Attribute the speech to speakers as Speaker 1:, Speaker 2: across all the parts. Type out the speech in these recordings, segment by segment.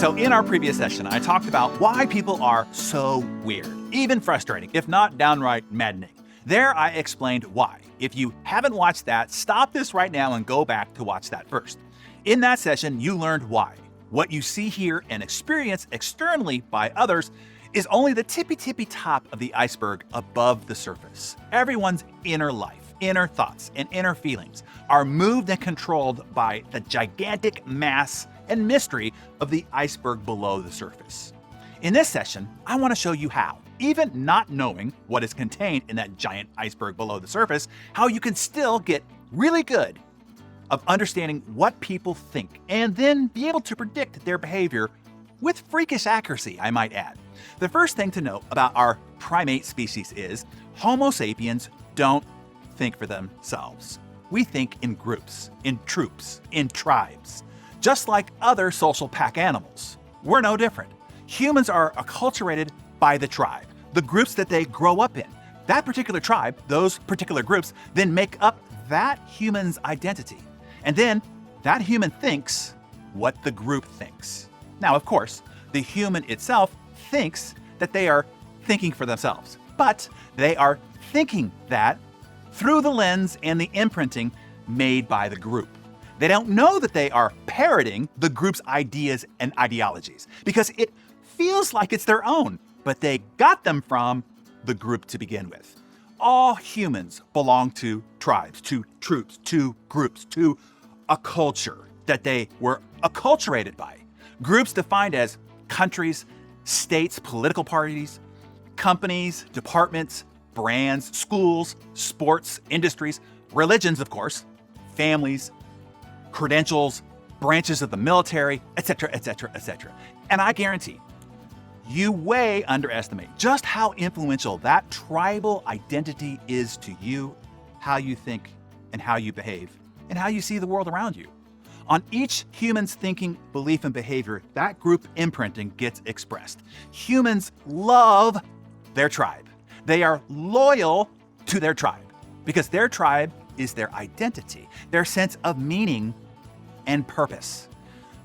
Speaker 1: So in our previous session, I talked about why people are so weird, even frustrating, if not downright maddening. There I explained why. If you haven't watched that, stop this right now and go back to watch that first. In that session, you learned why. What you see, hear, and experience externally by others is only the tippy top of the iceberg above the surface. Everyone's inner life, inner thoughts, and inner feelings are moved and controlled by the gigantic mass and mystery of the iceberg below the surface. In this session, I want to show you how, even not knowing what is contained in that giant iceberg below the surface, how you can still get really good of understanding what people think and then be able to predict their behavior with freakish accuracy, I might add. The first thing to know about our primate species is Homo sapiens don't think for themselves. We think in groups, in troops, in tribes. Just like other social pack animals, we're no different. Humans are acculturated by the tribe, the groups that they grow up in. That particular tribe, those particular groups, then make up that human's identity. And then that human thinks what the group thinks. Now, of course, the human itself thinks that they are thinking for themselves, but they are thinking that through the lens and the imprinting made by the group. They don't know that they are parroting the group's ideas and ideologies because it feels like it's their own, but they got them from the group to begin with. All humans belong to tribes, to troops, to groups, to a culture that they were acculturated by. Groups defined as countries, states, political parties, companies, departments, brands, schools, sports, industries, religions, of course, families, credentials, branches of the military, etc., etc., etc. And I guarantee you way underestimate just how influential that tribal identity is to you, how you think, and how you behave, and how you see the world around you. On each human's thinking, belief, and behavior, that group imprinting gets expressed. Humans love their tribe. They are loyal to their tribe because their tribe is their identity, their sense of meaning and purpose.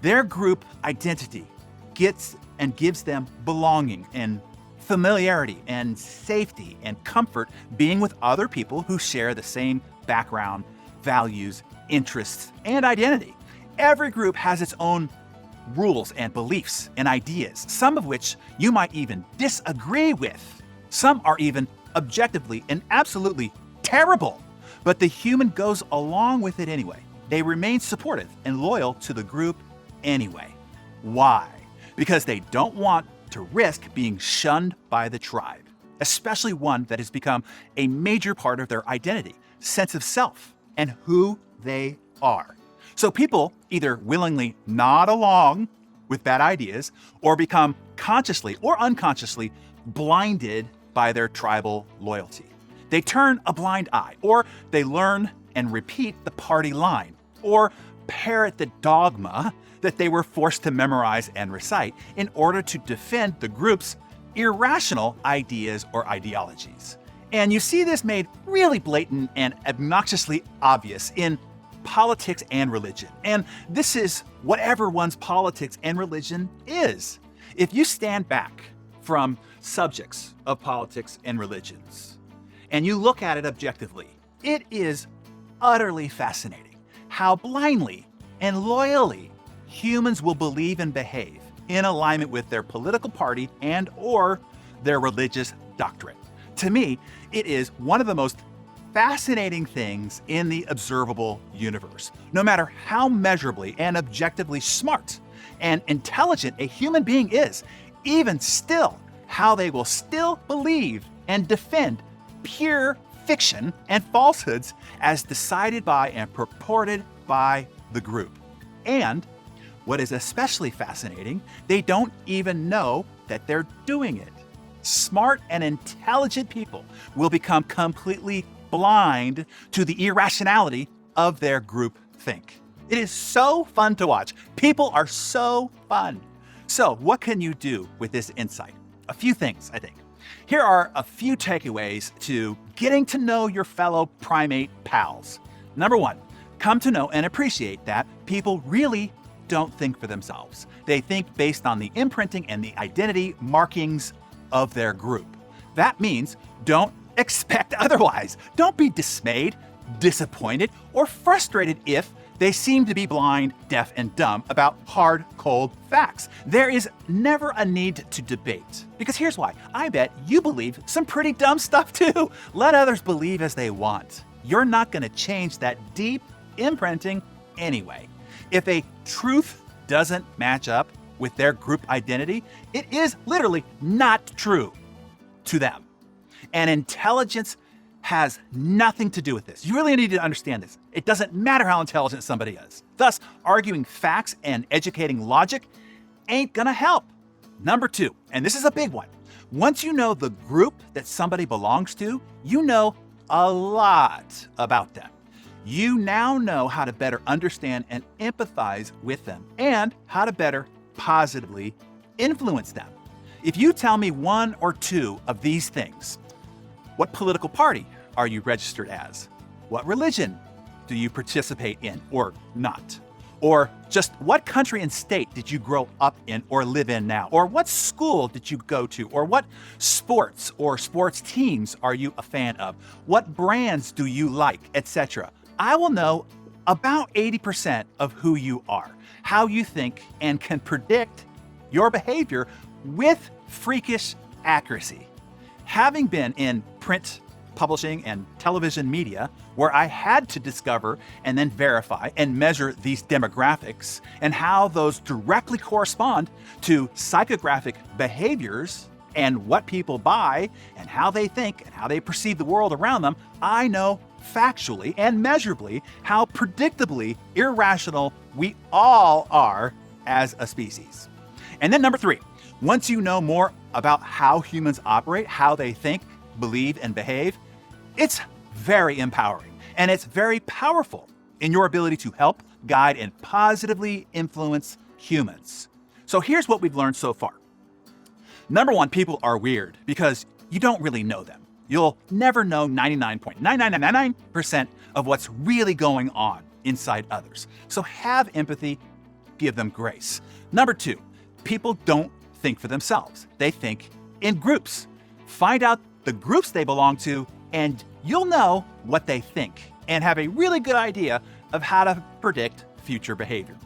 Speaker 1: Their group identity gets and gives them belonging and familiarity and safety and comfort being with other people who share the same background, values, interests, and identity. Every group has its own rules and beliefs and ideas, some of which you might even disagree with. Some are even objectively and absolutely terrible, but the human goes along with it anyway. They remain supportive and loyal to the group anyway. Why? Because they don't want to risk being shunned by the tribe, especially one that has become a major part of their identity, sense of self, and who they are. So people either willingly nod along with bad ideas or become consciously or unconsciously blinded by their tribal loyalty. They turn a blind eye, or they learn and repeat the party line, or parrot the dogma that they were forced to memorize and recite in order to defend the group's irrational ideas or ideologies. And you see this made really blatant and obnoxiously obvious in politics and religion. And this is whatever one's politics and religion is. If you stand back from subjects of politics and religions and you look at it objectively, it is utterly fascinating how blindly and loyally humans will believe and behave in alignment with their political party and or their religious doctrine. To me, it is one of the most fascinating things in the observable universe. No matter how measurably and objectively smart and intelligent a human being is, even still, how they will still believe and defend pure fiction and falsehoods as decided by and purported by the group. And what is especially fascinating, they don't even know that they're doing it. Smart and intelligent people will become completely blind to the irrationality of their group think. It is so fun to watch. People are so fun. So what can you do with this insight? A few things, I think. Here are a few takeaways to getting to know your fellow primate pals. Number one, come to know and appreciate that people really don't think for themselves. They think based on the imprinting and the identity markings of their group. That means don't expect otherwise. Don't be dismayed, disappointed, or frustrated if they seem to be blind, deaf, and dumb about hard, cold facts. There is never a need to debate. Because here's why. I bet you believe some pretty dumb stuff too. Let others believe as they want. You're not going to change that deep imprinting anyway. If a truth doesn't match up with their group identity, it is literally not true to them. And intelligence has nothing to do with this. You really need to understand this. It doesn't matter how intelligent somebody is. Thus, arguing facts and educating logic ain't gonna help. Number 2, and this is a big one. Once you know the group that somebody belongs to, you know a lot about them. You now know how to better understand and empathize with them and how to better positively influence them. If you tell me one or two of these things, what political party are you registered as? What religion do you participate in or not? Or just what country and state did you grow up in or live in now? Or what school did you go to? Or what sports or sports teams are you a fan of? What brands do you like, etc.? I will know about 80% of who you are, how you think, and can predict your behavior with freakish accuracy. Having been in print, publishing, and television media, where I had to discover and then verify and measure these demographics and how those directly correspond to psychographic behaviors and what people buy and how they think and how they perceive the world around them, I know factually and measurably how predictably irrational we all are as a species. And then number 3, once you know more about how humans operate, how they think, believe, and behave, it's very empowering and it's very powerful in your ability to help, guide, and positively influence humans. So here's what we've learned so far. Number 1, people are weird because you don't really know them. You'll never know 99.9999% of what's really going on inside others. So have empathy, give them grace. Number 2, people don't think for themselves. They think in groups. Find out the groups they belong to, and you'll know what they think and have a really good idea of how to predict future behavior.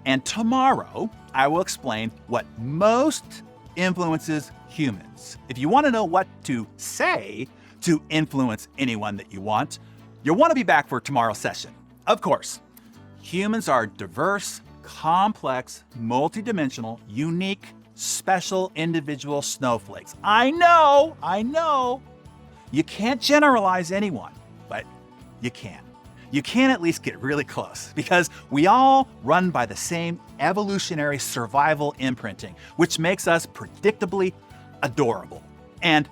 Speaker 1: And tomorrow, I will explain what most influences humans. If you want to know what to say to influence anyone that you want, you'll want to be back for tomorrow's session. Of course, humans are diverse, complex, multidimensional, unique, special individual snowflakes. I know. You can't generalize anyone, but you can. You can at least get really close because we all run by the same evolutionary survival imprinting, which makes us predictably adorable and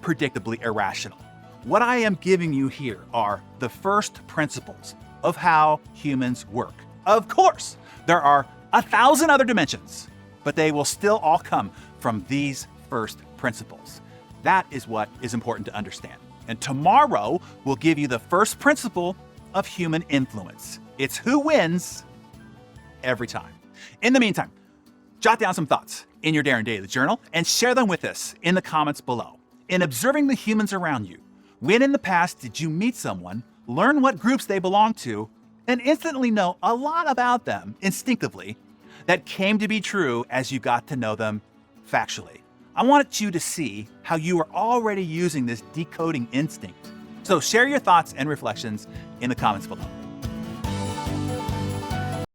Speaker 1: predictably irrational. What I am giving you here are the first principles of how humans work. Of course, there are 1,000 other dimensions, but they will still all come from these first principles. That is what is important to understand. And tomorrow, we'll give you the first principle of human influence. It's who wins every time. In the meantime, jot down some thoughts in your Daring Daily Journal and share them with us in the comments below. In observing the humans around you, when in the past did you meet someone, learn what groups they belong to, and instantly know a lot about them instinctively that came to be true as you got to know them factually? I want you to see how you are already using this decoding instinct. So share your thoughts and reflections in the comments below.